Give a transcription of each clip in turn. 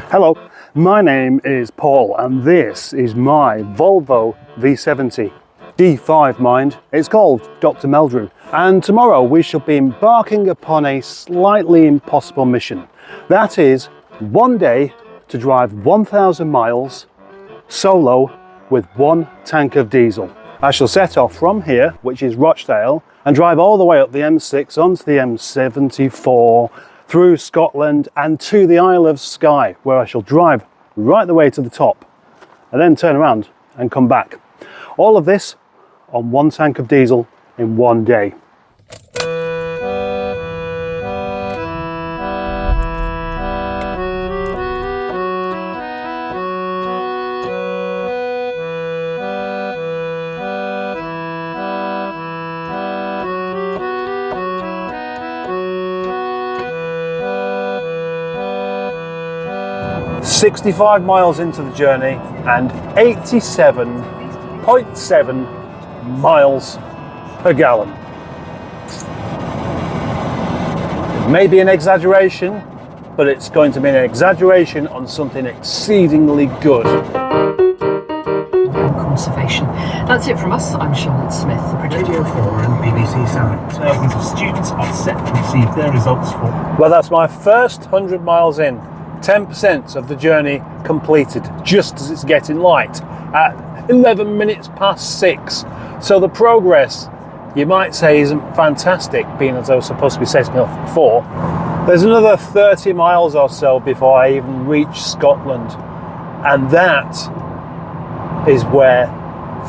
Hello, my name is Paul and this is my Volvo V70 D5 mind. It's called Dr. Meldrew, and tomorrow we shall be embarking upon a slightly impossible mission. That is one day to drive 1,000 miles solo with one tank of diesel. I shall set off from here, which is Rochdale, and drive all the way up the M6 onto the M74 through Scotland and to the Isle of Skye, where I shall drive right the way to the top and then turn around and come back. All of this on one tank of diesel in one day. 65 miles into the journey and 87.7 miles per gallon. It may be an exaggeration, but it's going to be an exaggeration on something exceedingly good. Conservation. That's it from us. I'm Charlotte Smith, the producer. Radio 4 and BBC Sound. Thousands of students are set to receive their results for... Well, that's my first 100 miles in. 10% of the journey completed, just as it's getting light at 11 minutes past 6. So the progress, you might say, isn't fantastic, being as I was supposed to be setting off before. There's another 30 miles or so before I even reach Scotland, and that is where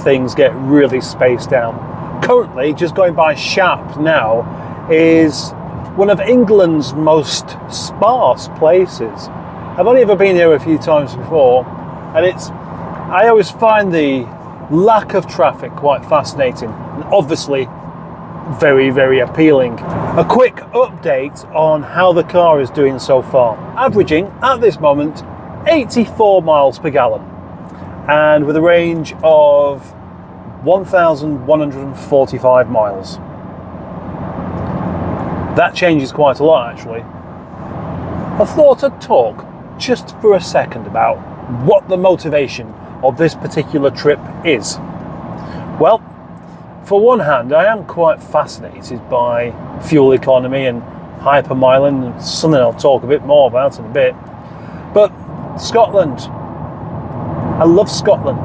things get really spaced out. Currently, just going by Shap now, is one of England's most sparse places. I've only ever been here a few times before, and I always find the lack of traffic quite fascinating and obviously very, very appealing. A quick update on how the car is doing so far. Averaging at this moment 84 miles per gallon and with a range of 1,145 miles. That changes quite a lot, actually. I thought I'd talk just for a second about what the motivation of this particular trip is. Well, for one hand, I am quite fascinated by fuel economy and hypermiling, and something I'll talk a bit more about in a bit. But Scotland, I love Scotland,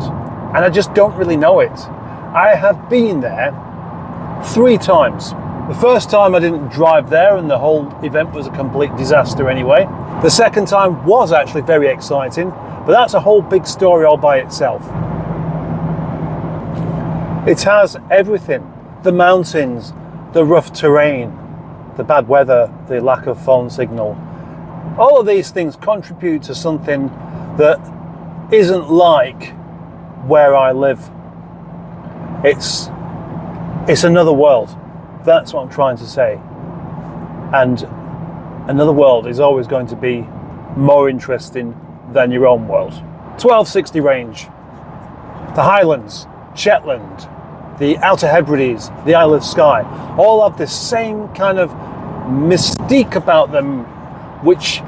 and I just don't really know it. I have been there 3 times. The first time I didn't drive there and the whole event was a complete disaster anyway. The second time was actually very exciting, but that's a whole big story all by itself. It has everything: the mountains, the rough terrain, the bad weather, the lack of phone signal. All of these things contribute to something that isn't like where I live. It's another world. That's what I'm trying to say. And another world is always going to be more interesting than your own world. 1260 range, the Highlands, Shetland, the Outer Hebrides, the Isle of Skye, all have this same kind of mystique about them, which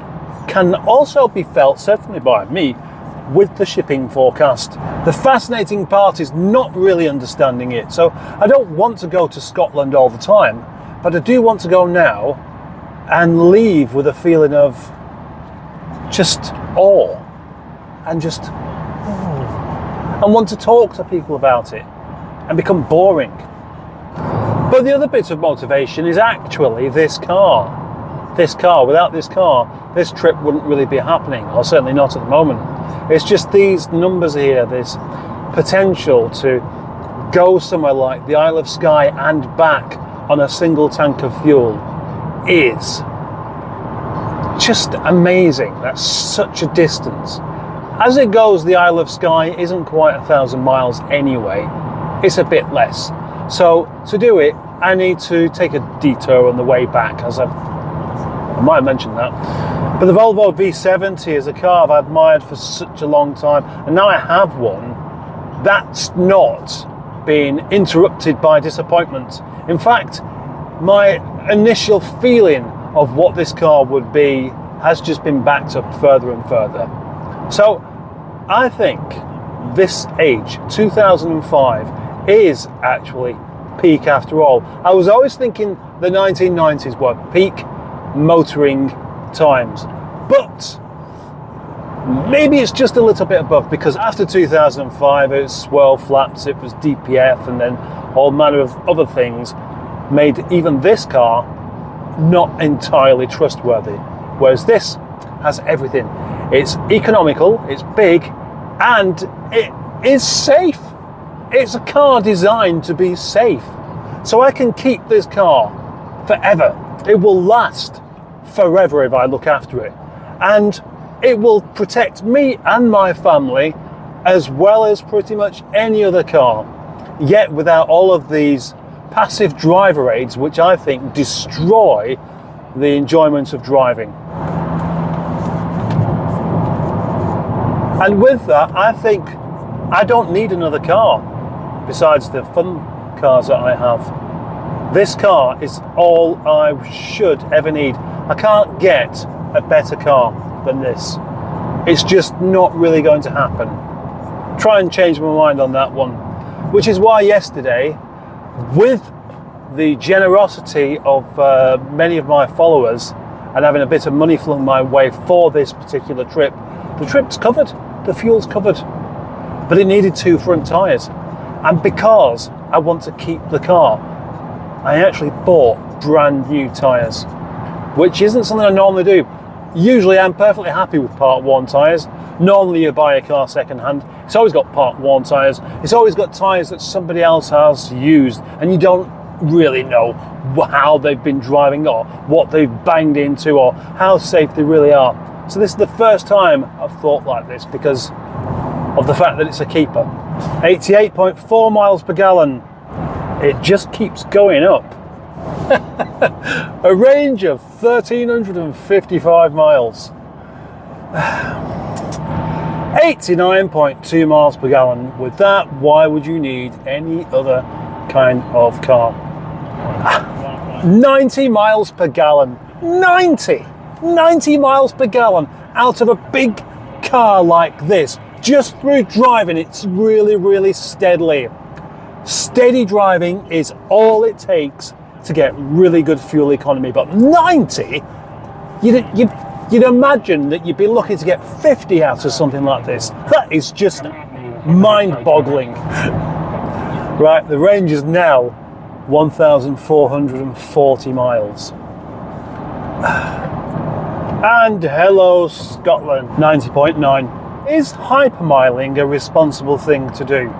can also be felt, certainly by me, with the shipping forecast. The fascinating part is not really understanding it. So I don't want to go to Scotland all the time, but I do want to go now and leave with a feeling of just awe and just and want to talk to people about it and become boring. But the other bit of motivation is actually this car. Without this car, this trip wouldn't really be happening, or certainly not at the moment. It's just these numbers here, this potential to go somewhere like the Isle of Skye and back on a single tank of fuel is just amazing. That's such a distance. As it goes, the Isle of Skye isn't quite 1,000 miles anyway. It's a bit less. So to do it, I need to take a detour on the way back, as I might have mentioned that. But the Volvo V70 is a car I've admired for such a long time, and now I have one that's not been interrupted by disappointment. In fact, my initial feeling of what this car would be has just been backed up further and further. So I think this age, 2005, is actually peak after all. I was always thinking the 1990s were peak motoring times, but maybe it's just a little bit above, because after 2005 it was swirl flaps, it was DPF, and then all manner of other things made even this car not entirely trustworthy, whereas this has everything. It's economical, it's big, and it is safe. It's a car designed to be safe. So I can keep this car forever. It will last forever if I look after it. And it will protect me and my family as well as pretty much any other car, yet without all of these passive driver aids, which I think destroy the enjoyment of driving. And with that, I think I don't need another car besides the fun cars that I have. This car is all I should ever need. I can't get a better car than this. It's just not really going to happen. Try and change my mind on that one. Which is why yesterday, with the generosity of many of my followers and having a bit of money flung my way for this particular trip, the trip's covered, the fuel's covered, but it needed 2 front tyres. And because I want to keep the car, I actually bought brand new tyres, which isn't something I normally do. Usually I'm perfectly happy with part worn tyres. Normally you buy a car second hand, it's always got part worn tyres. It's always got tyres that somebody else has used and you don't really know how they've been driving or what they've banged into or how safe they really are. So this is the first time I've thought like this because of the fact that it's a keeper. 88.4 miles per gallon. It just keeps going up. A range of 1,355 miles. 89.2 miles per gallon. With that, why would you need any other kind of car? 90 miles per gallon. 90 miles per gallon out of a big car like this, just through driving it really steadily. Steady driving is all it takes to get really good fuel economy, but 90, you'd imagine that you'd be lucky to get 50 out of something like this. That is just mind-boggling. Right, the range is now 1,440 miles. And hello Scotland. 90.9. Is hypermiling a responsible thing to do?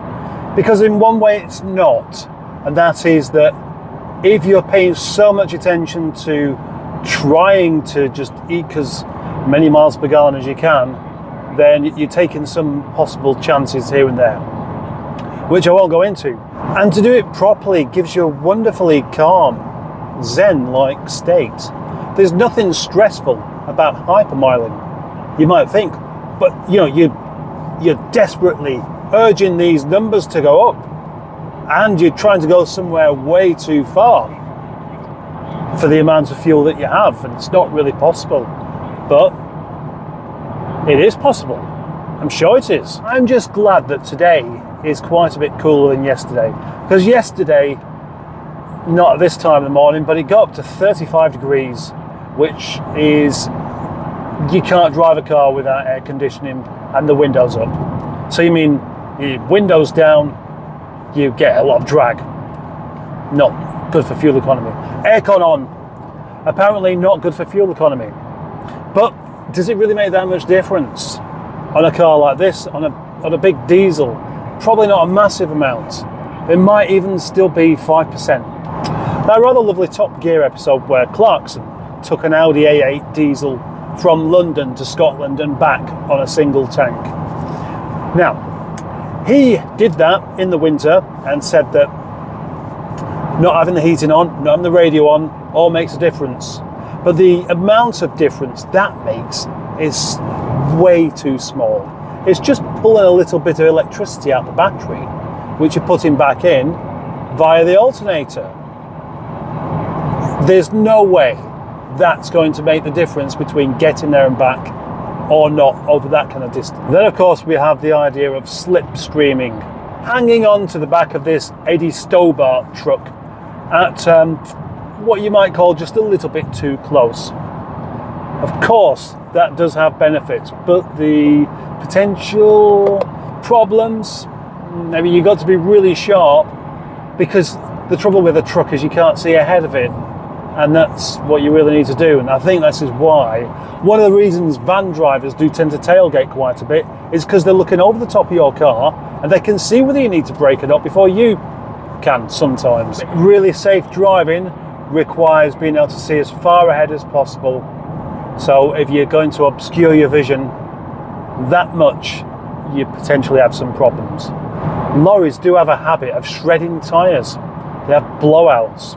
Because in one way it's not, and that is that if you're paying so much attention to trying to just eke as many miles per gallon as you can, then you're taking some possible chances here and there, which I won't go into. And to do it properly gives you a wonderfully calm, zen-like state. There's nothing stressful about hypermiling, you might think, but you know, you're desperately urging these numbers to go up, and you're trying to go somewhere way too far for the amount of fuel that you have, and it's not really possible. But it is possible. I'm sure it is. I'm just glad that today is quite a bit cooler than yesterday, because yesterday, not at this time of the morning, but it got up to 35 degrees, which is, you can't drive a car without air conditioning and the windows up. So you mean your windows down, you get a lot of drag. Not good for fuel economy. Aircon on, apparently not good for fuel economy. But does it really make that much difference on a car like this, on a big diesel? Probably not a massive amount. It might even still be 5%. That rather lovely Top Gear episode where Clarkson took an Audi A8 diesel from London to Scotland and back on a single tank. Now, he did that in the winter and said that not having the heating on, not having the radio on, all makes a difference. But the amount of difference that makes is way too small. It's just pulling a little bit of electricity out the battery, which you're putting back in via the alternator. There's no way that's going to make the difference between getting there and back or not over that kind of distance. Then of course we have the idea of slipstreaming, hanging on to the back of this Eddie Stobart truck at what you might call just a little bit too close. Of course that does have benefits, but the potential problems, maybe you got to be really sharp, because the trouble with a truck is you can't see ahead of it, and that's what you really need to do. And I think this is why one of the reasons van drivers do tend to tailgate quite a bit is because they're looking over the top of your car and they can see whether you need to brake it up before you can sometimes. Really safe driving requires being able to see as far ahead as possible. So if you're going to obscure your vision that much, you potentially have some problems. Lorries do have a habit of shredding tyres. They have blowouts.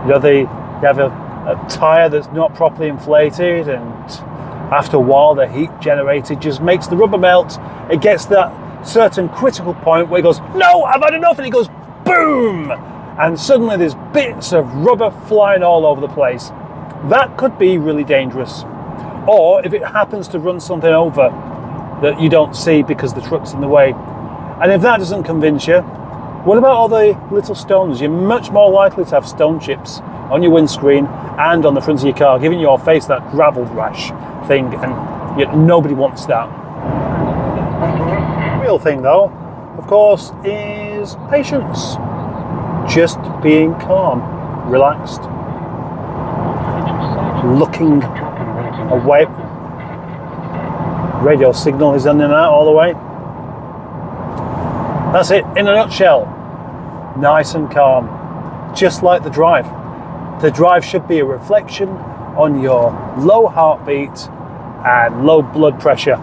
You know, they have a tyre that's not properly inflated, and after a while the heat generated just makes the rubber melt. It gets that certain critical point where it goes, no, I've had enough, and it goes boom, and suddenly there's bits of rubber flying all over the place. That could be really dangerous. Or if it happens to run something over that you don't see because the truck's in the way. And if that doesn't convince you, what about all the little stones? You're much more likely to have stone chips on your windscreen and on the front of your car, giving your face that gravel rash thing, and yet nobody wants that. The real thing though, of course, is patience. Just being calm, relaxed, looking away. Radio signal is in and out all the way. That's it in a nutshell. Nice and calm, just like the drive. The drive should be a reflection on your low heartbeat and low blood pressure,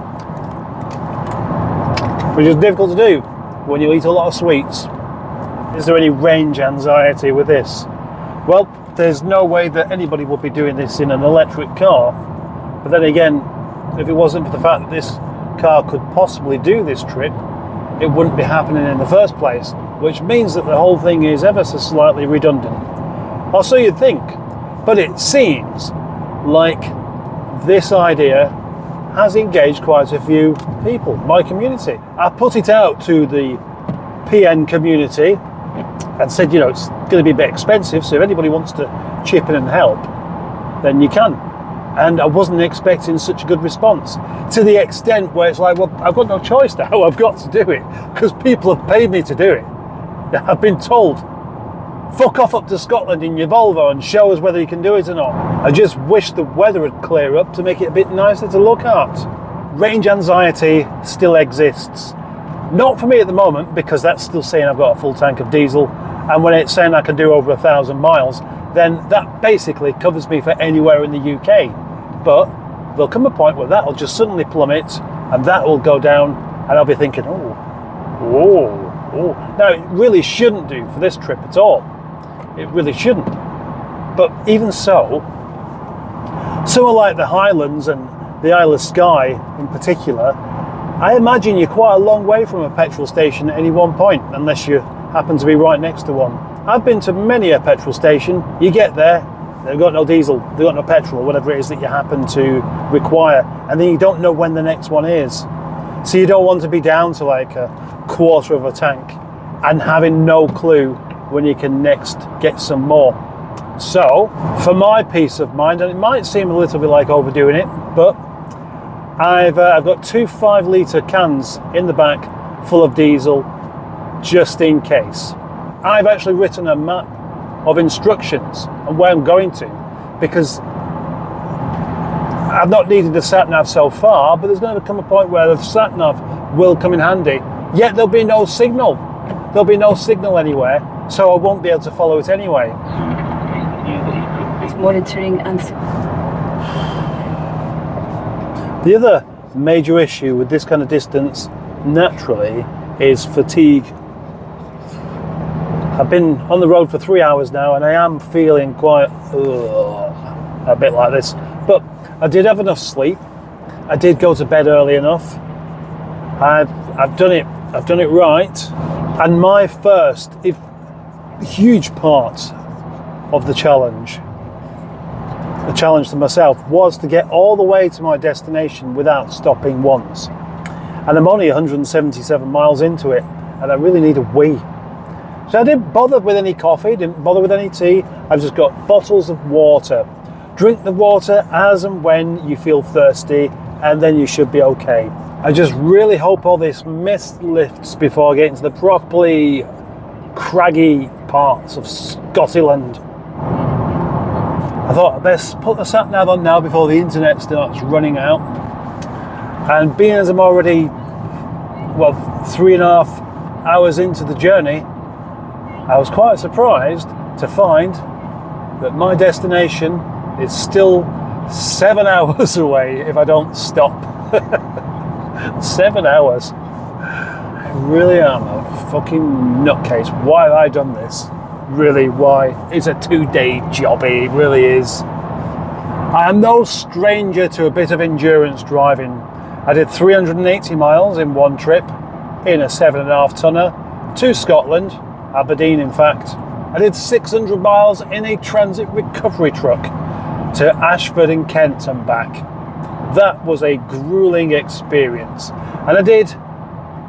which is difficult to do when you eat a lot of sweets. Is there any range anxiety with this? Well, there's no way that anybody would be doing this in an electric car. But then again, if it wasn't for the fact that this car could possibly do this trip, it wouldn't be happening in the first place, which means that the whole thing is ever so slightly redundant. Or so you'd think, but it seems like this idea has engaged quite a few people, my community. I put it out to the PN community and said, you know, it's going to be a bit expensive, so if anybody wants to chip in and help, then you can. And I wasn't expecting such a good response, to the extent where it's like, well, I've got no choice now, I've got to do it, because people have paid me to do it. I've been told, fuck off up to Scotland in your Volvo and show us whether you can do it or not. I just wish the weather would clear up to make it a bit nicer to look at. Range anxiety still exists. Not for me at the moment, because that's still saying I've got a full tank of diesel, and when it's saying I can do over 1,000 miles, then that basically covers me for anywhere in the UK. But there'll come a point where that'll just suddenly plummet, and that will go down, and I'll be thinking, oh. Now, it really shouldn't do for this trip at all. It really shouldn't. But even so, somewhere like the Highlands and the Isle of Skye in particular, I imagine you're quite a long way from a petrol station at any one point, unless you happen to be right next to one. I've been to many a petrol station. You get there, they've got no diesel, they've got no petrol, or whatever it is that you happen to require, and then you don't know when the next one is. So you don't want to be down to like a quarter of a tank and having no clue when you can next get some more. So, for my peace of mind, and it might seem a little bit like overdoing it, but I've got 2 5-litre cans in the back full of diesel, just in case. I've actually written a map of instructions on where I'm going to, because I've not needed the sat-nav so far, but there's going to come a point where the sat-nav will come in handy, yet there'll be no signal. There'll be no signal anywhere, so I won't be able to follow it anyway. Monitoring and... The other major issue with this kind of distance, naturally, is fatigue. I've been on the road for 3 hours now, and I am feeling quite a bit like this. But I did have enough sleep. I did go to bed early enough. I've done it right. And my first huge part of the challenge The challenge to myself was to get all the way to my destination without stopping once. And I'm only 177 miles into it, and I really need a wee. So I didn't bother with any coffee, didn't bother with any tea. I've just got bottles of water. Drink the water as and when you feel thirsty, and then you should be okay. I just really hope all this mist lifts before I get into the properly craggy parts of Scotland. I thought I'd best put the sat nav on now before the internet starts running out. And being as I'm already, well, 3.5 hours into the journey, I was quite surprised to find that my destination is still 7 hours away if I don't stop. 7 hours. I really am a fucking nutcase. Why have I done this? Really, why? It's a 2-day job, it really is. I am no stranger to a bit of endurance driving. I did 380 miles in one trip in a 7.5 tonner to Scotland, Aberdeen in fact. I did 600 miles in a transit recovery truck to Ashford in Kent and back. That was a grueling experience. And I did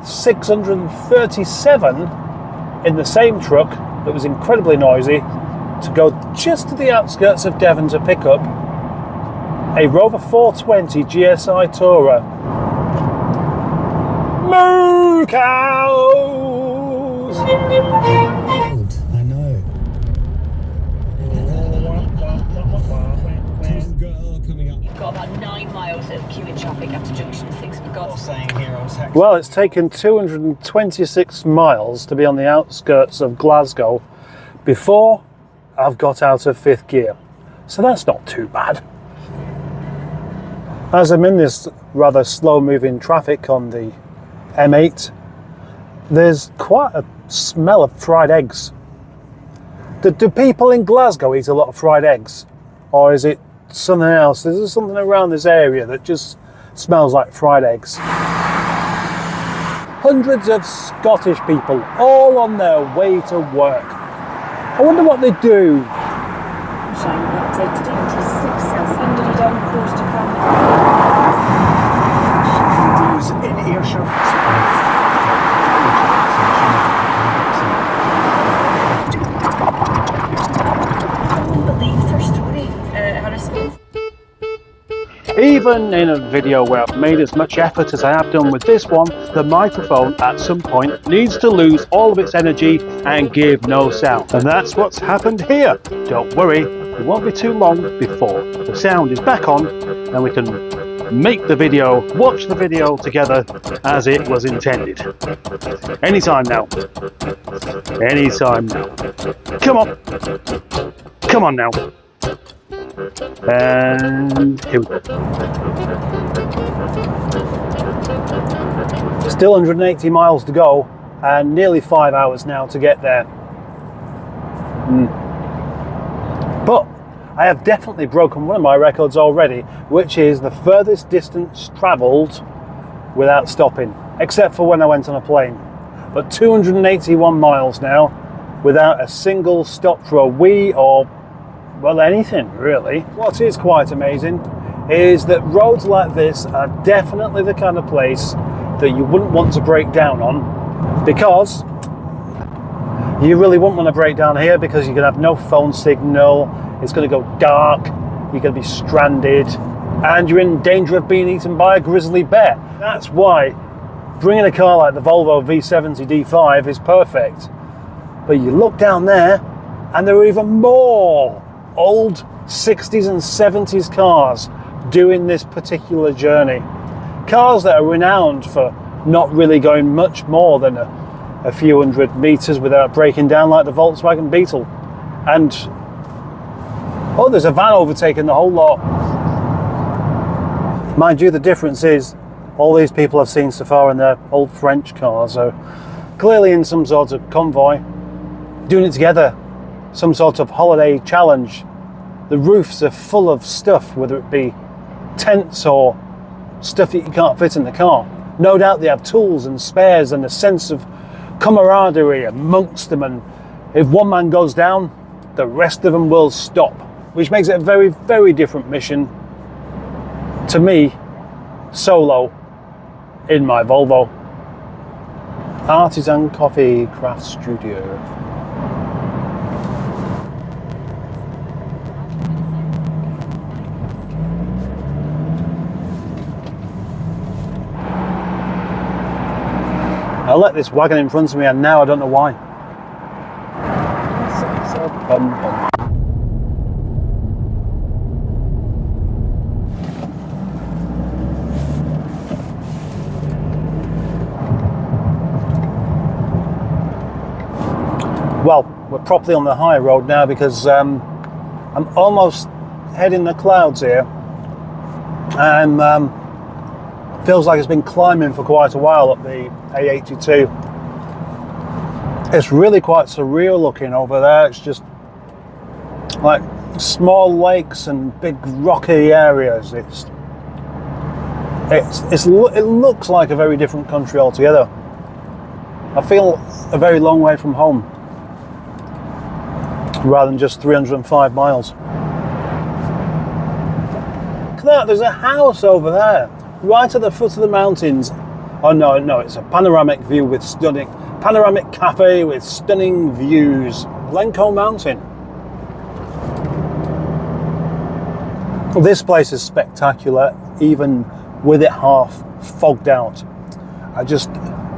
637 in the same truck that was incredibly noisy to go just to the outskirts of Devon to pick up a Rover 420 GSI Tourer. Moo cows! I know. Girl coming up. You've got about 9 miles of queuing traffic after junction 6, for God's sake. Saying here on taxi. Well, it's taken 226 miles to be on the outskirts of Glasgow before I've got out of 5th gear. So that's not too bad. As I'm in this rather slow moving traffic on the M8, there's quite a smell of fried eggs. Do people in Glasgow eat a lot of fried eggs? Or is it something else? There's something around this area that just smells like fried eggs. Hundreds of Scottish people all on their way to work. I wonder what they do. In earshot. Believed her story, Harrison. Even in a video where I've made as much effort as I have done with this one, the microphone at some point needs to lose all of its energy and give no sound. And that's what's happened here. Don't worry, it won't be too long before the sound is back on and we can make the video, watch the video together as it was intended. Anytime now. Anytime now. Come on. Come on now. And here we go. Still 180 miles to go and nearly 5 hours now to get there. But I have definitely broken one of my records already, which is the furthest distance travelled without stopping, except for when I went on a plane. But 281 miles now without a single stop for a wee or, well, anything really. What is quite amazing is that roads like this are definitely the kind of place that you wouldn't want to break down on, because you really wouldn't want to break down here because you're going to have no phone signal, it's going to go dark, you're going to be stranded, and you're in danger of being eaten by a grizzly bear. That's why bringing a car like the Volvo V70 D5 is perfect. But you look down there and there are even more old 60s and 70s cars doing this particular journey. Cars that are renowned for not really going much more than a few hundred meters without breaking down, like the Volkswagen Beetle. And oh, there's a van overtaking the whole lot. Mind you, the difference is all these people I've seen so far in their old French cars are clearly in some sort of convoy, doing it together, some sort of holiday challenge. The roofs are full of stuff, whether it be tents or stuff that you can't fit in the car. No doubt they have tools and spares and a sense of camaraderie amongst them, and if one man goes down, the rest of them will stop. which makes it a very, very different mission to me solo in my Volvo. Artisan Coffee Craft Studio. I let this wagon in front of me, and now I don't know why. Well, we're properly on the high road now because I'm almost heading the clouds here, and feels like it's been climbing for quite a while up the A82. It's really quite surreal looking over there. It's just like small lakes and big rocky areas. It looks like a very different country altogether. I feel a very long way from home, rather than just 305 miles. Look at that, there's a house over there, right at the foot of the mountains. Oh no, it's a panoramic view with panoramic cafe with stunning views. Glencoe Mountain. This place is spectacular, even with it half fogged out. I just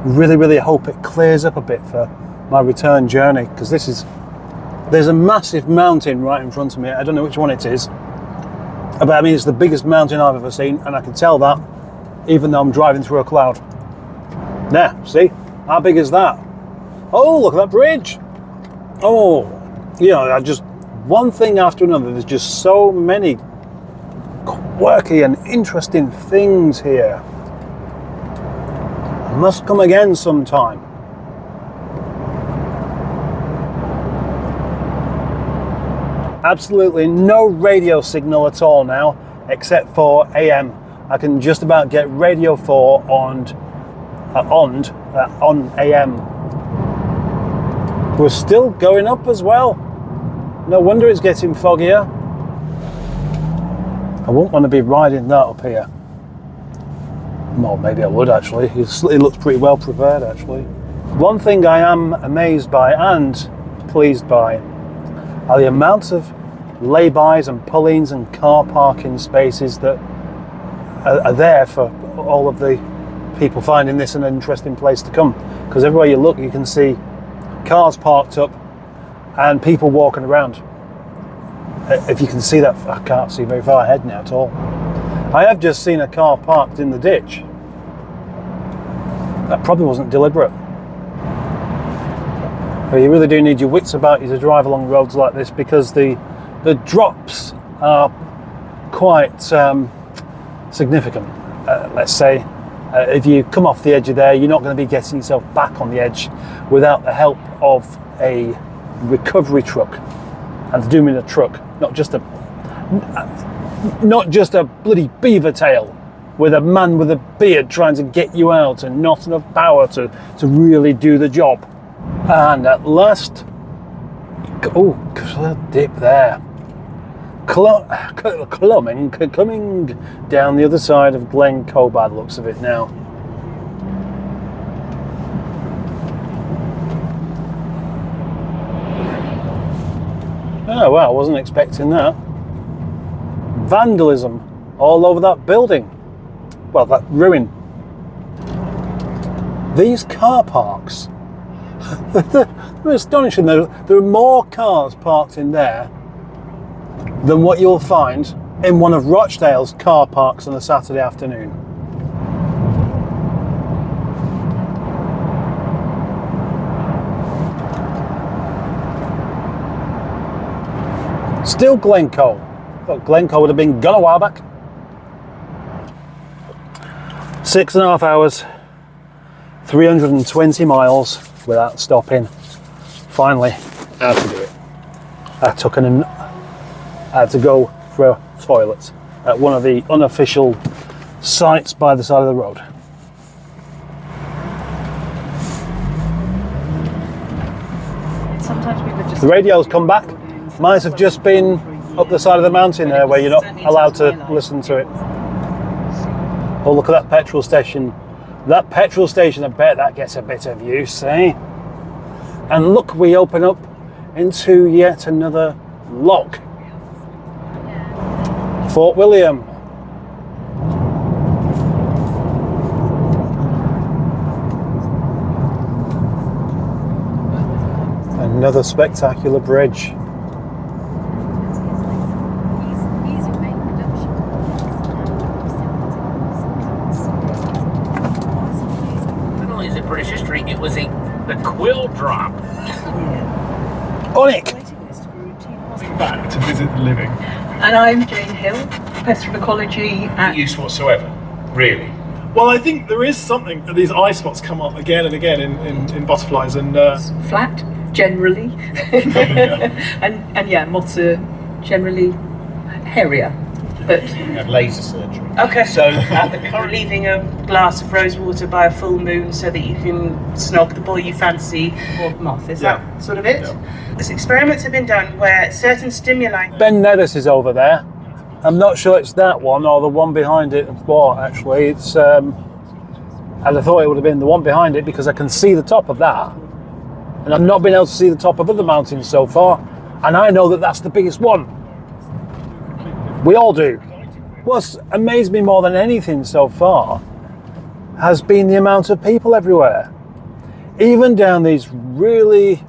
really, really hope it clears up a bit for my return journey, because there's a massive mountain right in front of me. I don't know which one it is, but I mean, it's the biggest mountain I've ever seen, and I can tell that even though I'm driving through a cloud. There, see? How big is that? Oh, look at that bridge. Oh, you know, just one thing after another. There's just so many quirky and interesting things here. I must come again sometime. Absolutely no radio signal at all now, except for AM. I can just about get Radio 4 on AM. We're still going up as well. No wonder it's getting foggier. I wouldn't want to be riding that up here. Well, maybe I would actually. It looks pretty well prepared actually. One thing I am amazed by and pleased by are the amounts of lay-bys and pull-ins and car parking spaces that are there for all of the people finding this an interesting place to come. Because everywhere you look, you can see cars parked up and people walking around. If you can see that, I can't see very far ahead now at all. I have just seen a car parked in the ditch. That probably wasn't deliberate. But you really do need your wits about you to drive along roads like this, because the drops are quite significant. Let's say if you come off the edge of there, you're not going to be getting yourself back on the edge without the help of a recovery truck. And to do them in a truck, not just a bloody beaver tail with a man with a beard trying to get you out and not enough power to really do the job. And at last, oh, a dip there. Coming down the other side of Glencoe by the looks of it now. Oh wow, I wasn't expecting that. Vandalism all over that building. Well, that ruin. These car parks, they're astonishing. There are more cars parked in there than what you'll find in one of Rochdale's car parks on a Saturday afternoon. Still Glencoe. But Glencoe would have been gone a while back. 6.5 hours, 320 miles without stopping. Finally, I had to do it. I had to go for a toilet at one of the unofficial sites by the side of the road. Sometimes we would just The radio's come back. Might have just been up the side of the mountain there where you're not allowed to listen to it. Oh, look at that petrol station. That petrol station, I bet that gets a bit of use, eh? And look, we open up into yet another loch. Fort William. Another spectacular bridge. Not only is it British history, it was the quill drop. On it! Back to visit the living. And I'm Jane Hill, Professor of Ecology at... Use whatsoever, really. Well, I think there is something that these eye spots come up again and again in butterflies, and Flat, generally. and yeah, moths are generally hairier. But Have laser surgery. okay. So at the current Leaving a glass of rose water by a full moon so that you can snog the boy you fancy or moth. Is that sort of it? Yeah. There's experiments have been done where certain stimuli... Ben Nevis is over there. I'm not sure it's that one or the one behind it. Well, actually, it's. And I thought it would have been the one behind it because I can see the top of that, and I've not been able to see the top of other mountains so far, and I know that that's the biggest one. We all do. What's amazed me more than anything so far has been the amount of people everywhere, even down these really.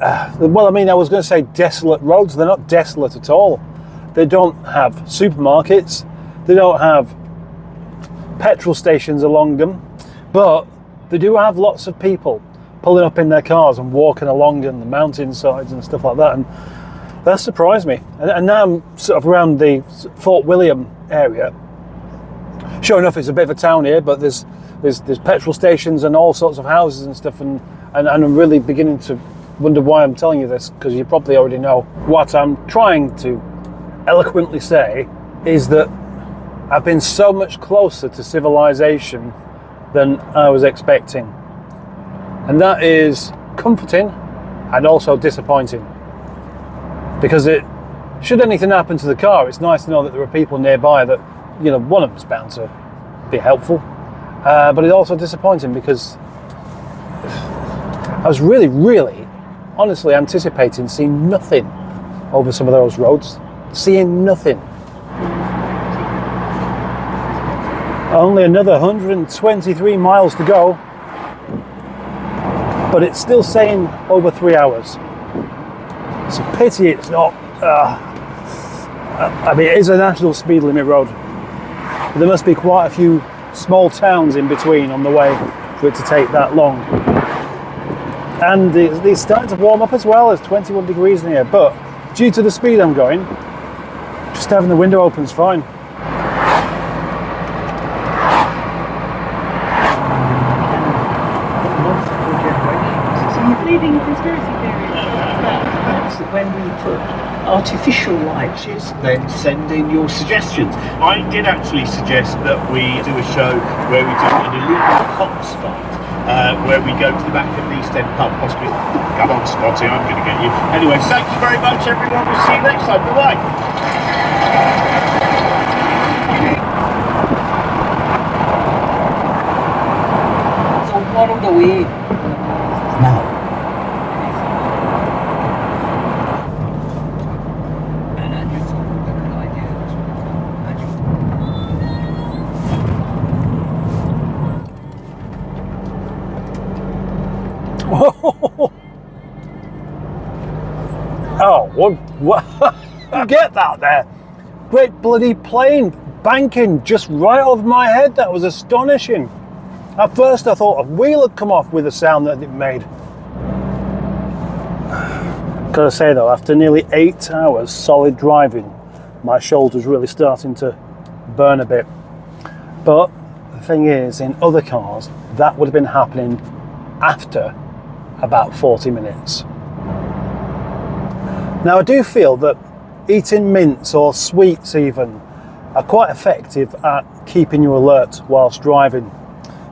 Well, I mean, I was going to say desolate roads. They're not desolate at all. They don't have supermarkets. They don't have petrol stations along them. But they do have lots of people pulling up in their cars and walking along in the mountainsides and stuff like that. And that surprised me. And now I'm sort of around the Fort William area. Sure enough, it's a bit of a town here, but there's petrol stations and all sorts of houses and stuff. And I'm really beginning to wonder why I'm telling you this, because you probably already know. What I'm trying to eloquently say is that I've been so much closer to civilization than I was expecting, and that is comforting and also disappointing, because should anything happen to the car, it's nice to know that there are people nearby that, you know, one of them's bound to be helpful, but it's also disappointing because I was really honestly anticipating seeing nothing over some of those roads. Seeing nothing. Only another 123 miles to go, but it's still saying over 3 hours. It's a pity it's not. I mean, it is a national speed limit road. But there must be quite a few small towns in between on the way for it to take that long. And it's starting to warm up as well. It's 21 degrees in here, but due to the speed I'm going, just having the window open is fine. So you're believing in conspiracy theories? That when we put artificial light, Then send in your suggestions. I did actually suggest that we do a show where we do an illegal cops fight. Where we go to the back of the East End pub, possibly. Come on, Spotty, I'm going to get you. Anyway, thank you very much, everyone. We'll see you next time. Bye-bye. so one of the way now. Oh, what? You get that there? Great bloody plane banking just right over my head. That was astonishing. At first I thought a wheel had come off with the sound that it made. Gotta say though, after nearly 8 hours solid driving, my shoulder's really starting to burn a bit. But the thing is, in other cars, that would have been happening after about 40 minutes. Now I do feel that eating mints or sweets even are quite effective at keeping you alert whilst driving.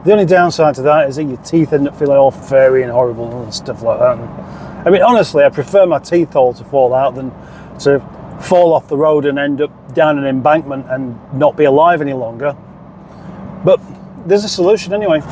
The only downside to that is that your teeth end up feeling all furry and horrible and stuff like that. I mean, honestly, I prefer my teeth all to fall out than to fall off the road and end up down an embankment and not be alive any longer. But there's a solution anyway.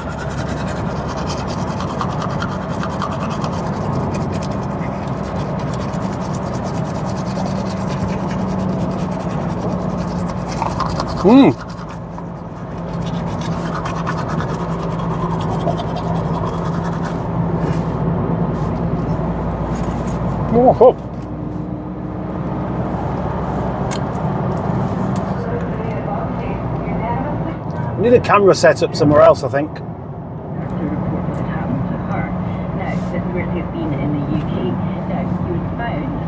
Oh, cool. Need a camera set up somewhere else, I think. To report what had happened to her. Now, that where they've been in the UK, now you would found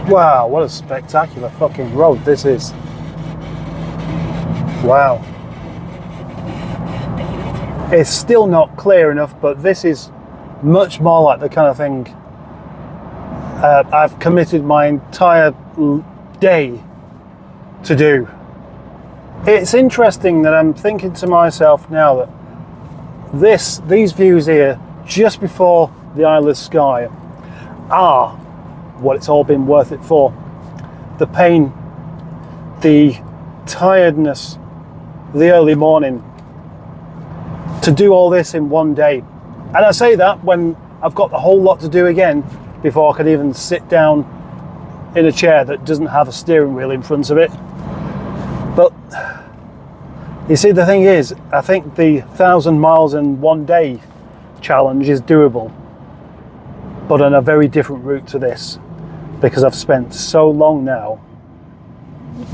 Wow, what a spectacular fucking road this is. Wow. It's still not clear enough, but this is much more like the kind of thing I've committed my entire day to do. It's interesting that I'm thinking to myself now that these views here just before the Isle of Skye are what it's all been worth it for. The pain, the tiredness, the early morning, to do all this in one day. And I say that when I've got the whole lot to do again before I can even sit down in a chair that doesn't have a steering wheel in front of it. But you see, the thing is, I think the 1,000 miles in one day challenge is doable, but on a very different route to this, because I've spent so long now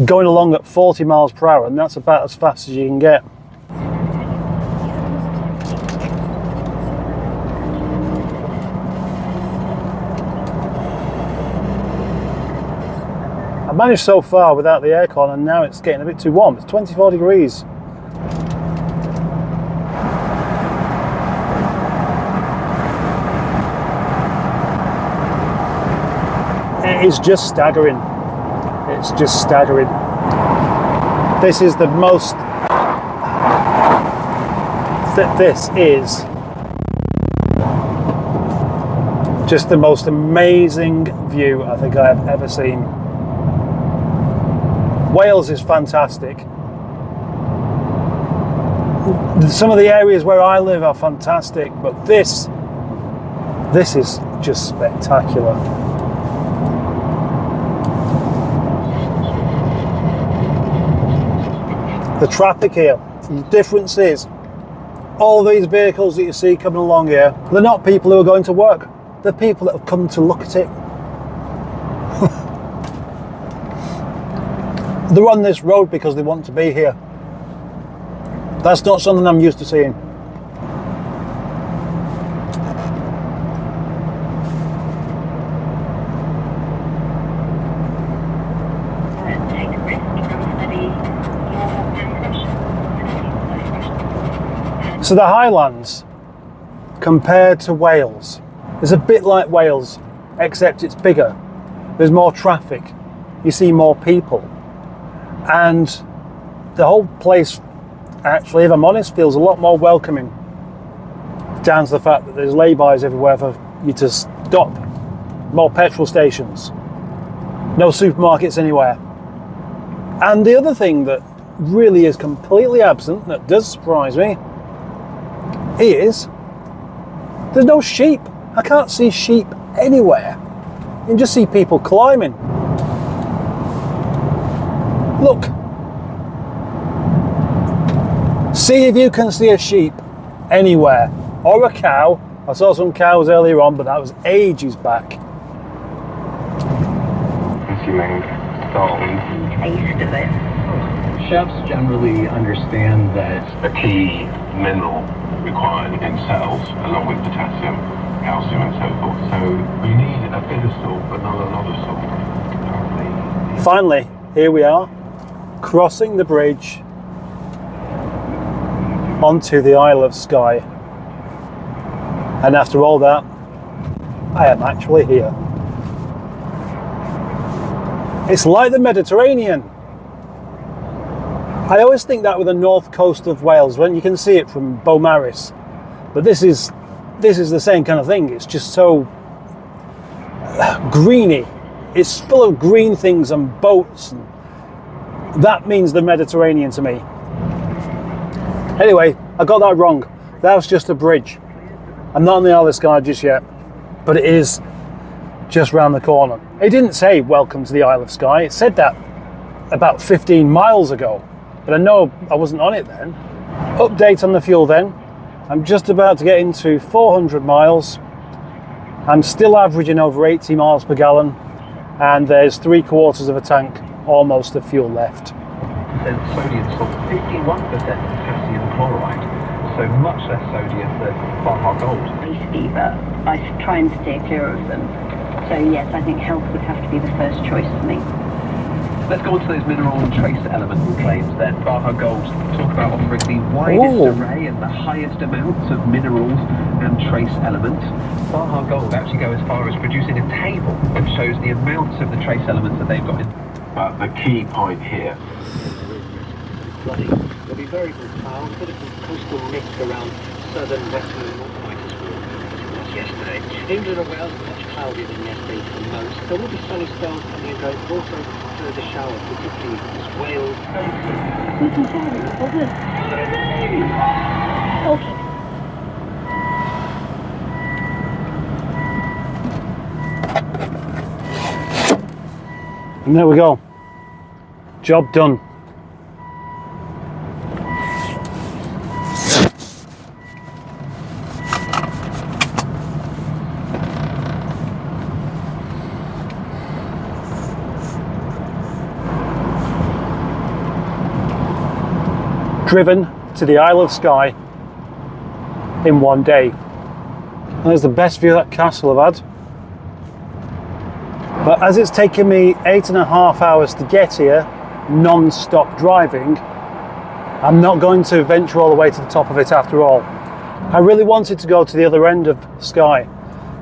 going along at 40 miles per hour, and that's about as fast as you can get. I managed so far without the aircon, and now it's getting a bit too warm. It's 24 degrees. It is just staggering. It's just staggering. This is the most... This is just the most amazing view I think I have ever seen. Wales is fantastic. Some of the areas where I live are fantastic, but this is just spectacular. The traffic here, the difference is, all these vehicles that you see coming along here, they're not people who are going to work, they're people that have come to look at it. They're on this road because they want to be here. That's not something I'm used to seeing. So the Highlands, compared to Wales, is a bit like Wales, except it's bigger. There's more traffic. You see more people. And the whole place, actually, if I'm honest, feels a lot more welcoming, down to the fact that there's lay-bys everywhere for you to stop, more petrol stations, no supermarkets anywhere. And the other thing that really is completely absent, that does surprise me, is there's no sheep. I can't see sheep anywhere. You can just see people climbing. Look. See if you can see a sheep anywhere. Or a cow. I saw some cows earlier on, but that was ages back. Consuming sound. taste of it. Chefs generally understand that a key mineral required in cells, along with potassium, calcium and so forth. So you need a bit of salt, but not a lot of salt. Finally, here we are, crossing the bridge onto the Isle of Skye. And after all that, I am actually here. It's like the Mediterranean. I always think that with the north coast of Wales, when you can see it from Beaumaris, but this is the same kind of thing. It's just so greeny. It's full of green things and boats, and that means the Mediterranean to me. Anyway, I got that wrong. That was just a bridge. I'm not on the Isle of Skye just yet, but it is just round the corner. It didn't say welcome to the Isle of Skye. It said that about 15 miles ago, but I know I wasn't on it then. Update on the fuel then. I'm just about to get into 400 miles. I'm still averaging over 80 miles per gallon, and there's 3/4 of a tank almost of fuel left. Sodium salt, 51% potassium chloride, so much less sodium than Baja Gold. Misty, but I try and steer clear of them. So yes, I think health would have to be the first choice for me. Let's go on to those mineral and trace element claims then. Baja Gold talk about offering the widest array and the highest amounts of minerals and trace elements. Baja Gold actually go as far as producing a table that shows the amounts of the trace elements that they've got in. The key point here. There'll be variable clouds, a bit of coastal mix around southern, western and not quite as warm as it was yesterday. England and Wales are much cloudier than yesterday for most. There will be sunny spells coming and going, but also further showers, particularly as Wales. And there we go. Job done. Driven to the Isle of Skye in one day. And there's the best view of that castle I've had. But as it's taken me 8.5 hours to get here, non-stop driving, I'm not going to venture all the way to the top of it after all. I really wanted to go to the other end of Skye,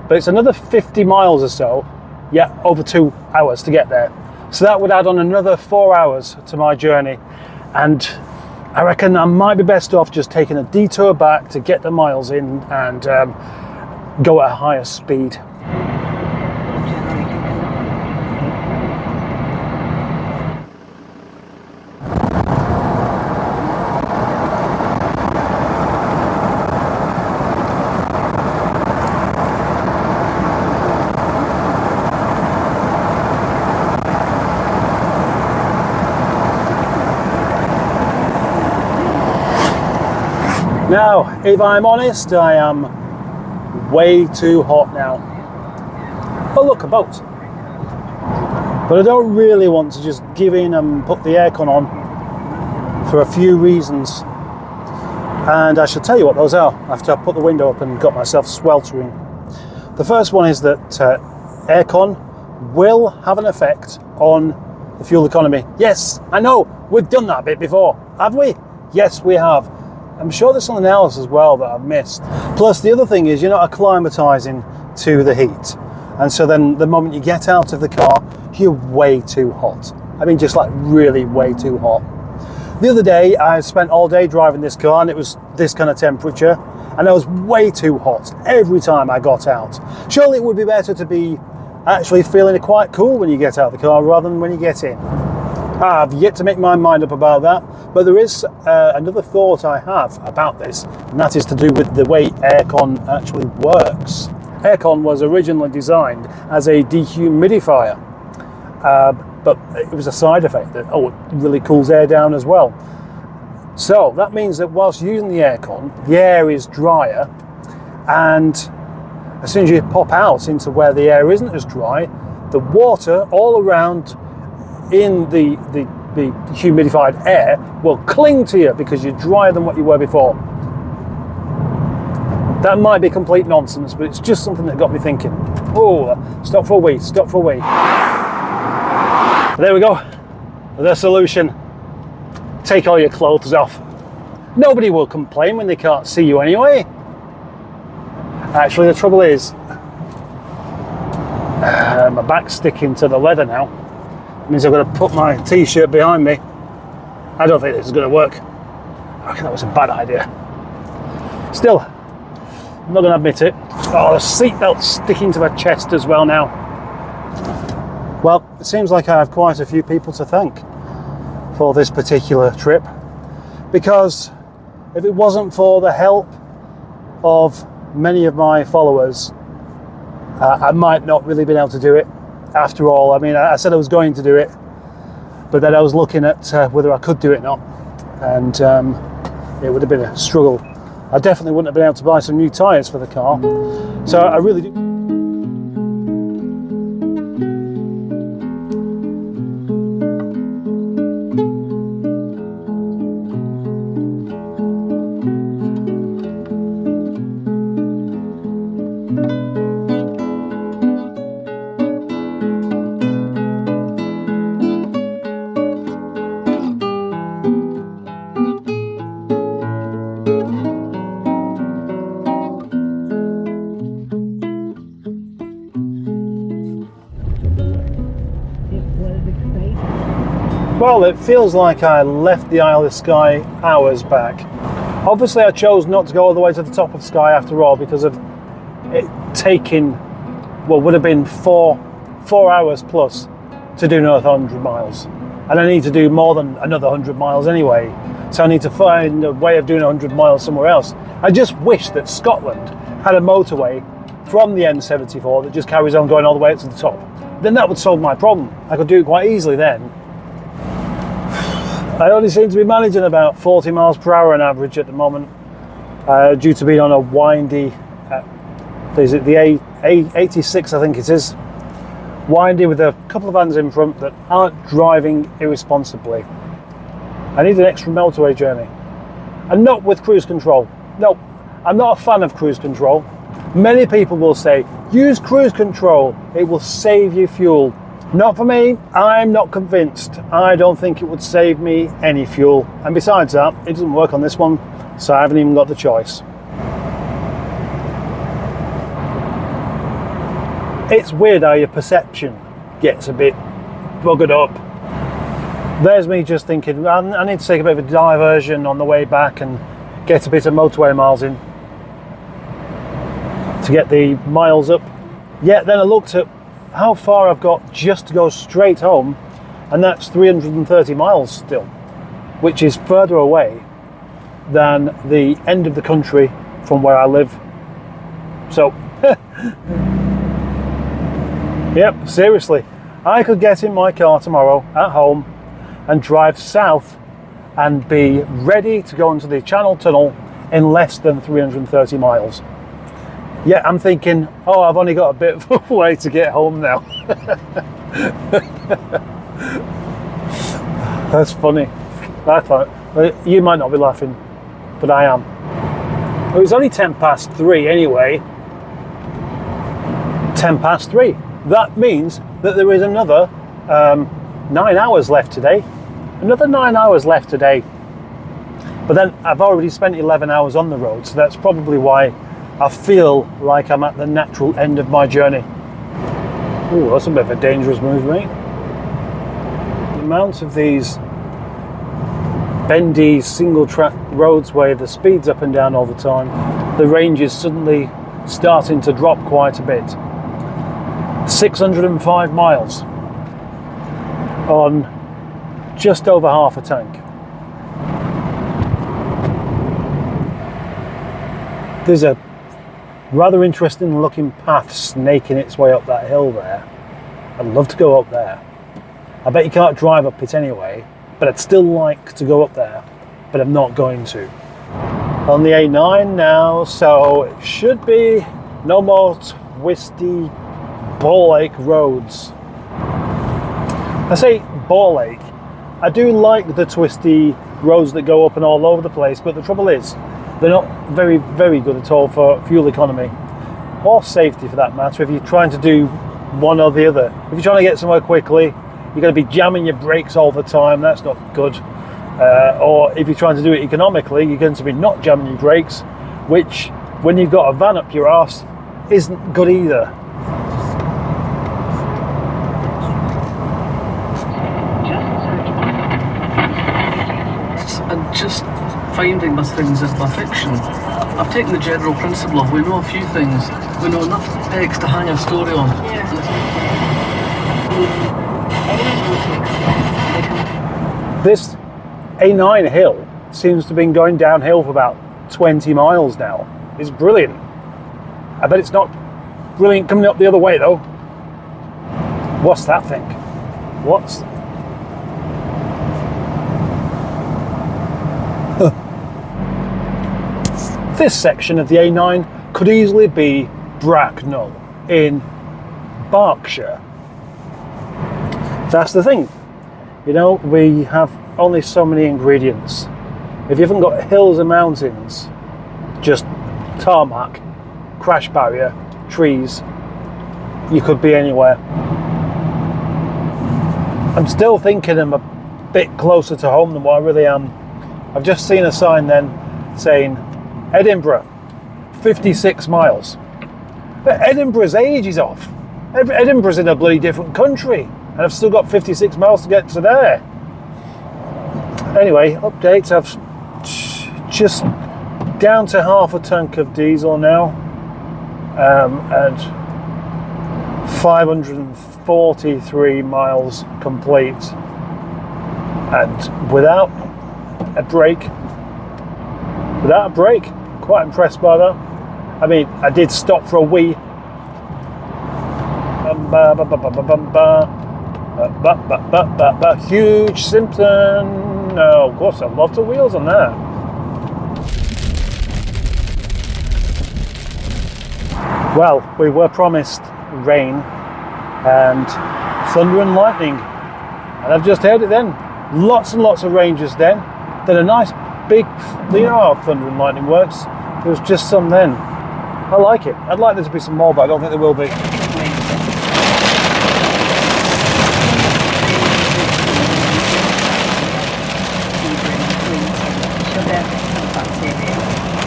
but it's another 50 miles or so, yeah, over 2 hours to get there. So that would add on another 4 hours to my journey, and I reckon I might be best off just taking a detour back to get the miles in and go at a higher speed. Now, if I'm honest, I am way too hot now. Oh look, a boat. But I don't really want to just give in and put the aircon on for a few reasons. And I shall tell you what those are after I put the window up and got myself sweltering. The first one is that aircon will have an effect on the fuel economy. Yes, I know, we've done that bit before, have we? Yes, we have. I'm sure there's something else as well that I've missed. Plus, the other thing is you're not acclimatizing to the heat. And so then the moment you get out of the car, you're way too hot. I mean, just like really way too hot. The other day, I spent all day driving this car and it was this kind of temperature. And I was way too hot every time I got out. Surely it would be better to be actually feeling quite cool when you get out of the car rather than when you get in. I've yet to make my mind up about that, but there is another thought I have about this, and that is to do with the way aircon actually works. Aircon was originally designed as a dehumidifier, but it was a side effect that, it really cools air down as well. So that means that whilst using the aircon, the air is drier, and as soon as you pop out into where the air isn't as dry, the water all around in the humidified air will cling to you because you're drier than what you were before. That might be complete nonsense, but it's just something that got me thinking. Oh, stop for a wee, stop for a wee. There we go, the solution. Take all your clothes off. Nobody will complain when they can't see you anyway. Actually, the trouble is, my back's sticking to the leather now. It means I've got to put my t-shirt behind me. I don't think this is going to work. I reckon that was a bad idea. Still, I'm not going to admit it. Oh, the seatbelt's sticking to my chest as well now. Well, it seems like I have quite a few people to thank for this particular trip, because if it wasn't for the help of many of my followers, I might not really been able to do it after all. I mean, I said I was going to do it, but then I was looking at whether I could do it or not, and it would have been a struggle. I definitely wouldn't have been able to buy some new tyres for the car, so I really do. Well, it feels like I left the Isle of Skye hours back. Obviously, I chose not to go all the way to the top of Skye after all, because of it taking, well, would have been four hours plus to do another 100 miles. And I need to do more than another 100 miles anyway. So I need to find a way of doing 100 miles somewhere else. I just wish that Scotland had a motorway from the M74 that just carries on going all the way up to the top. Then that would solve my problem. I could do it quite easily then. I only seem to be managing about 40 miles per hour on average at the moment, due to being on a windy, is it the A86 I think it is, windy with a couple of vans in front that aren't driving irresponsibly. I need an extra motorway journey, and not with cruise control. No, I'm not a fan of cruise control. Many people will say, use cruise control, it will save you fuel. Not for me, I'm not convinced. I don't think it would save me any fuel. And besides that, it doesn't work on this one, so I haven't even got the choice. It's weird how your perception gets a bit buggered up. There's me just thinking, I need to take a bit of a diversion on the way back and get a bit of motorway miles in to get the miles up. Yeah, then I looked at how far I've got just to go straight home, and that's 330 miles still, which is further away than the end of the country from where I live. So, yep, seriously, I could get in my car tomorrow at home and drive south and be ready to go into the Channel Tunnel in less than 330 miles. Yeah, I'm thinking, oh, I've only got a bit of a way to get home now. That's funny. I thought, you might not be laughing, but I am. It was only 3:10 anyway. 3:10. That means that there is another 9 hours left today. Another 9 hours left today. But then I've already spent 11 hours on the road, so that's probably why I feel like I'm at the natural end of my journey. Ooh, that's a bit of a dangerous move, mate. The amount of these bendy single track roads where the speed's up and down all the time, the range is suddenly starting to drop quite a bit. 605 miles on just over half a tank. There's a rather interesting looking path snaking its way up that hill there. I'd love to go up there. I bet you can't drive up it anyway, but I'd still like to go up there, but I'm not going to. On the A9 now, so it should be no more twisty ball ache roads. I say ball ache. I do like the twisty roads that go up and all over the place, but the trouble is, they're not very, very good at all for fuel economy or safety for that matter. If you're trying to do one or the other, if you're trying to get somewhere quickly, you're going to be jamming your brakes all the time. That's not good. Or if you're trying to do it economically, you're going to be not jamming your brakes, which, when you've got a van up your arse, isn't good either. And just finding the things is my fiction. I've taken the general principle of we know a few things, we know enough eggs to hang a story on. Yeah. This A9 hill seems to have been going downhill for about 20 miles now. It's brilliant. I bet it's not brilliant coming up the other way though. What's that thing? What's... This section of the A9 could easily be Bracknell in Berkshire. That's the thing. You know, we have only so many ingredients. If you haven't got hills and mountains, just tarmac, crash barrier, trees, you could be anywhere. I'm still thinking I'm a bit closer to home than what I really am. I've just seen a sign then saying Edinburgh, 56 miles. But Edinburgh's ages off. Edinburgh's in a bloody different country, and I've still got 56 miles to get to there. Anyway, updates. I've just down to half a tank of diesel now, and 543 miles complete, and without a break. Quite impressed by that. I mean, I did stop for a wee. Huge Simpson. Oh, of course, a lot of wheels on there. Well, we were promised rain and thunder and lightning, and I've just heard it then. Lots and lots of rain just then a nice big, you know how thunder and lightning works. There was just some then. I like it. I'd like there to be some more, but I don't think there will be.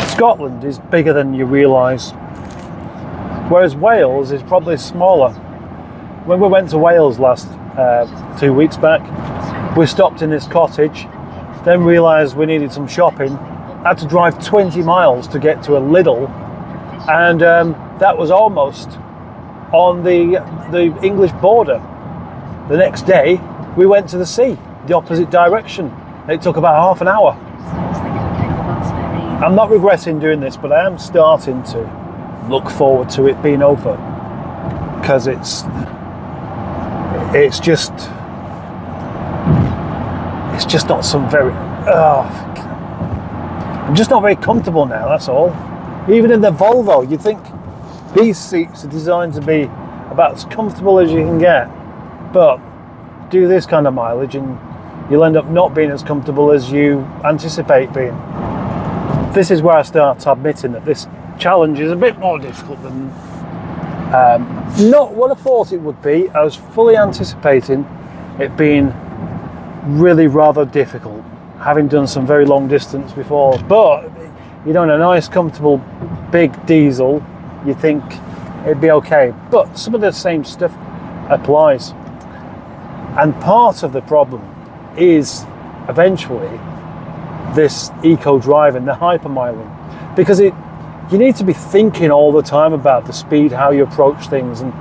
Scotland is bigger than you realise, whereas Wales is probably smaller. When we went to Wales last 2 weeks back, we stopped in this cottage, then realised we needed some shopping. I had to drive 20 miles to get to a Lidl, and that was almost on the English border. The next day, we went to the sea, the opposite direction. It took about half an hour. I'm not regretting doing this, but I am starting to look forward to it being over, because it's just not some very I'm just not very comfortable now, that's all. Even in the Volvo, you'd think these seats are designed to be about as comfortable as you can get, but do this kind of mileage and you'll end up not being as comfortable as you anticipate being. This is where I start admitting that this challenge is a bit more difficult than not what I thought it would be. I was fully anticipating it being really rather difficult, having done some very long distance before, but you know, in a nice comfortable big diesel you think it'd be okay, but some of the same stuff applies, and part of the problem is eventually this eco driving, the hypermiling, because you need to be thinking all the time about the speed, how you approach things, and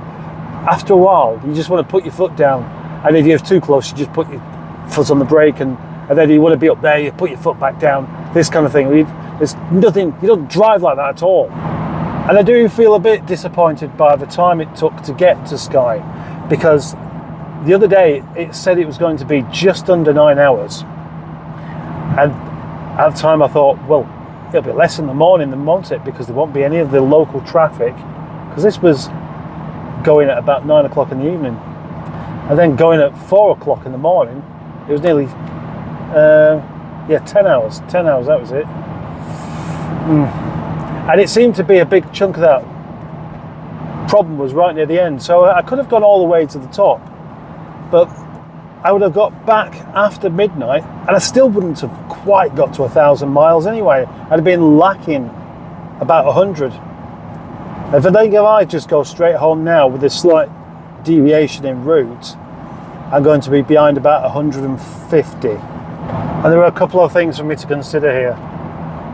after a while you just want to put your foot down, and if you're too close you just put your foot on the brake, and then you want to be up there, you put your foot back down, this kind of thing. There's nothing, you don't drive like that at all. And I do feel a bit disappointed by the time it took to get to Skye, because the other day it said it was going to be just under 9 hours, and at the time I thought, well, it'll be less in the morning than won't it, because there won't be any of the local traffic, because this was going at about 9 o'clock in the evening, and then going at 4 o'clock in the morning. It was nearly 10 hours, that was it. And it seemed to be a big chunk of that problem was right near the end, so I could have gone all the way to the top, but I would have got back after midnight and I still wouldn't have quite got to 1,000 miles anyway. I'd have been lacking about 100. If I just go straight home now with this slight deviation in route, I'm going to be behind about 150. And there are a couple of things for me to consider here.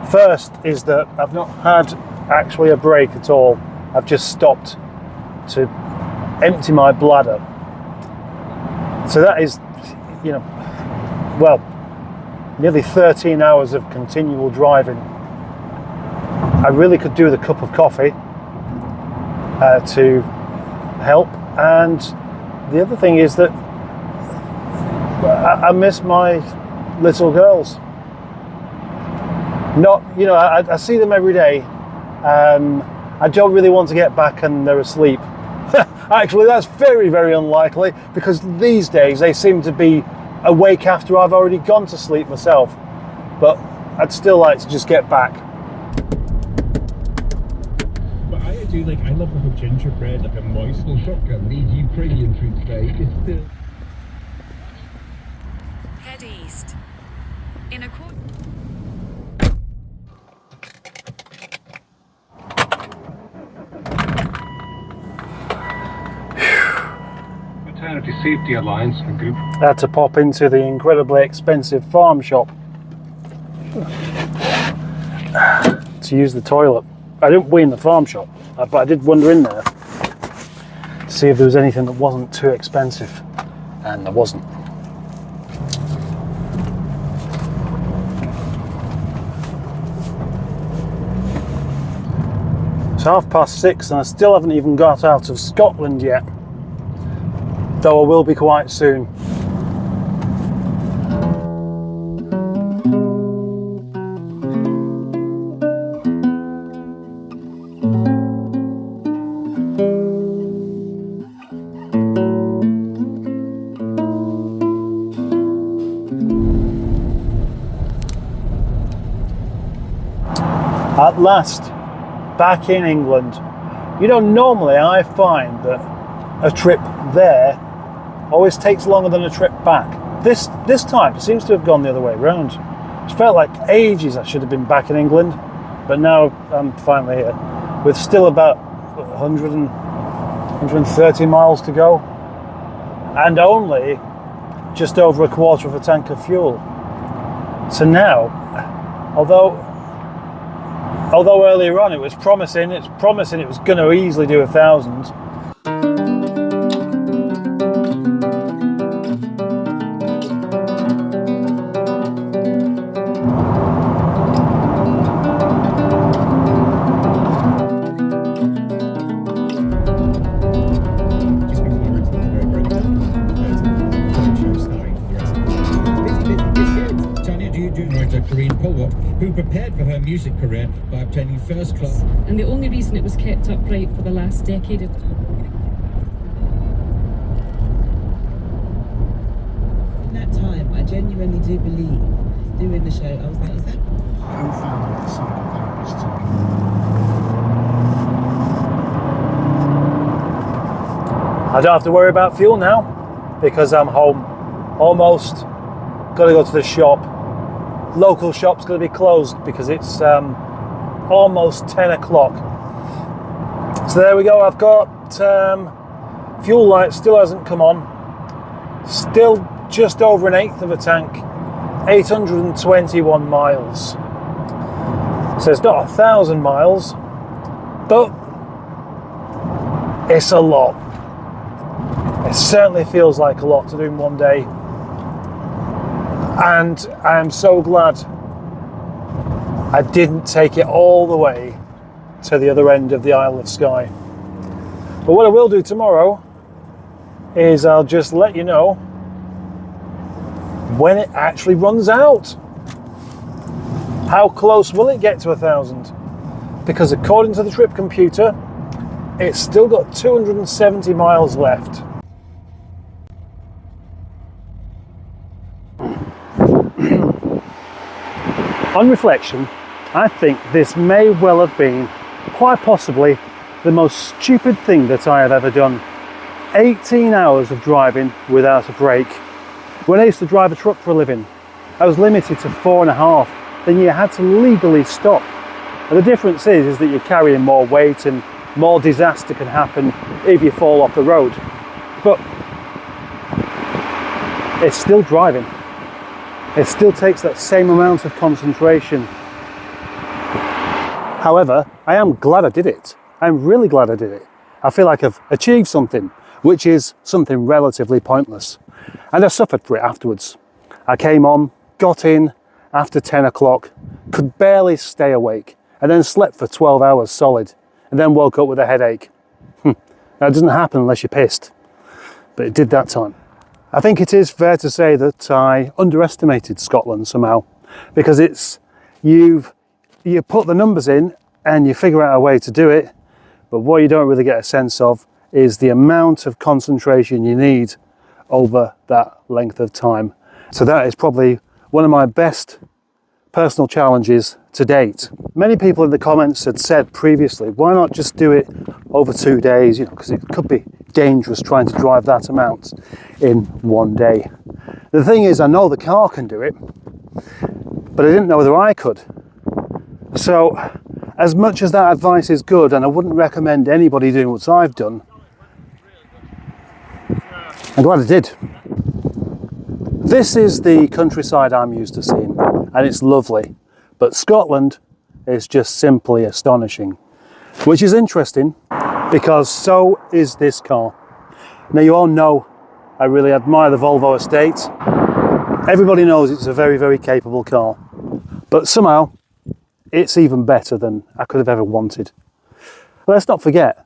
First is that I've not had actually a break at all. I've just stopped to empty my bladder. So that is, you know, well, nearly 13 hours of continual driving. I really could do with a cup of coffee to help. And the other thing is that I miss my little girls. Not, you know, I see them every day. I don't really want to get back and they're asleep. Actually, that's very, very unlikely, because these days they seem to be awake after I've already gone to sleep myself. But I'd still like to just get back. But I do like, I love like a gingerbread, like a moist. Well, shotgun, the Ukrainian food today is still... Head east. In a quarter. Maternity Safety Alliance, a group. I had to pop into the incredibly expensive farm shop to use the toilet. I didn't wee in the farm shop, but I did wander in there to see if there was anything that wasn't too expensive, and there wasn't. It's 6:30 and I still haven't even got out of Scotland yet, though I will be quite soon. At last, back in England. You know, normally I find that a trip there always takes longer than a trip back. This time it seems to have gone the other way around. It felt like ages I should have been back in England, but now I'm finally here with still about 130 miles to go and only just over a quarter of a tank of fuel. So now, although earlier on it was promising it was going to easily do 1,000. Who prepared for her music career by obtaining first class. And the only reason it was kept upright for the last decade. In that time, I genuinely do believe, doing the show, I was like, is that... I don't have to worry about fuel now because I'm home. Almost. Got to go to the shop. Local shop's going to be closed because it's almost 10 o'clock. So there we go. I've got fuel light still hasn't come on. Still just over an eighth of a tank. 821 miles. So it's not 1,000 miles, but it's a lot. It certainly feels like a lot to do in one day. And I am so glad I didn't take it all the way to the other end of the Isle of Skye. But what I will do tomorrow is I'll just let you know when it actually runs out. How close will it get to 1,000? Because according to the trip computer, it's still got 270 miles left. On reflection, I think this may well have been, quite possibly, the most stupid thing that I have ever done. 18 hours of driving without a break. When I used to drive a truck for a living, I was limited to 4.5, then you had to legally stop. And the difference is that you're carrying more weight and more disaster can happen if you fall off the road. But it's still driving. It still takes that same amount of concentration. However, I am glad I did it. I'm really glad I did it. I feel like I've achieved something, which is something relatively pointless. And I suffered for it afterwards. I came on, got in after 10 o'clock, could barely stay awake, and then slept for 12 hours solid, and then woke up with a headache. That doesn't happen unless you're pissed, but it did that time. I think it is fair to say that I underestimated Scotland somehow, because it's, you put the numbers in and you figure out a way to do it, but what you don't really get a sense of is the amount of concentration you need over that length of time. So that is probably one of my best personal challenges to date. Many people in the comments had said previously, why not just do it over 2 days, you know, because it could be dangerous trying to drive that amount in one day. The thing is, I know the car can do it, but I didn't know whether I could. So as much as that advice is good, and I wouldn't recommend anybody doing what I've done, I'm glad I did. This is the countryside I'm used to seeing, and it's lovely, but Scotland is just simply astonishing, which is interesting because so is this car. Now, you all know I really admire the Volvo estate. Everybody knows it's a very, very capable car, but somehow it's even better than I could have ever wanted. Let's not forget,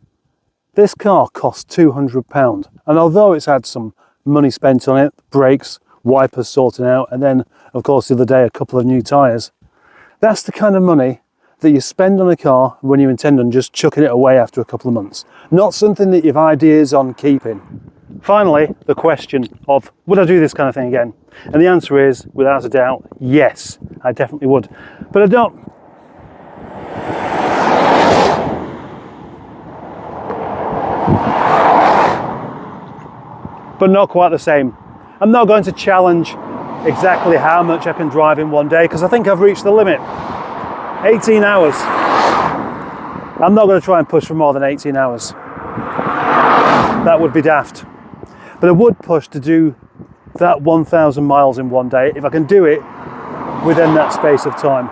this car cost £200, and although it's had some money spent on it, brakes, wipers sorted out, and then of course the other day a couple of new tyres, that's the kind of money that you spend on a car when you intend on just chucking it away after a couple of months. Not something that you've ideas on keeping. Finally, the question of, would I do this kind of thing again? And the answer is, without a doubt, yes, I definitely would. But I don't. But not quite the same. I'm not going to challenge exactly how much I can drive in one day, because I think I've reached the limit. 18 hours. I'm not going to try and push for more than 18 hours. That would be daft. But I would push to do that 1,000 miles in one day if I can do it within that space of time.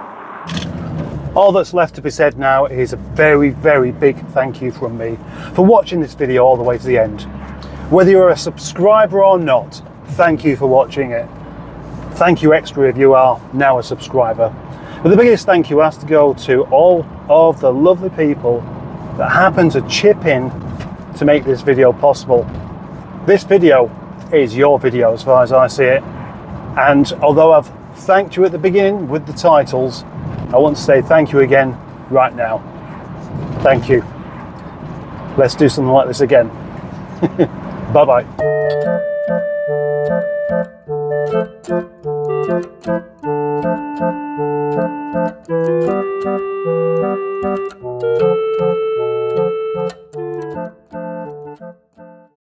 All that's left to be said now is a very, very big thank you from me for watching this video all the way to the end. Whether you're a subscriber or not, thank you for watching it. Thank you extra if you are now a subscriber. But the biggest thank you has to go to all of the lovely people that happen to chip in to make this video possible. This video is your video as far as I see it. And although I've thanked you at the beginning with the titles, I want to say thank you again right now. Thank you. Let's do something like this again. Bye-bye.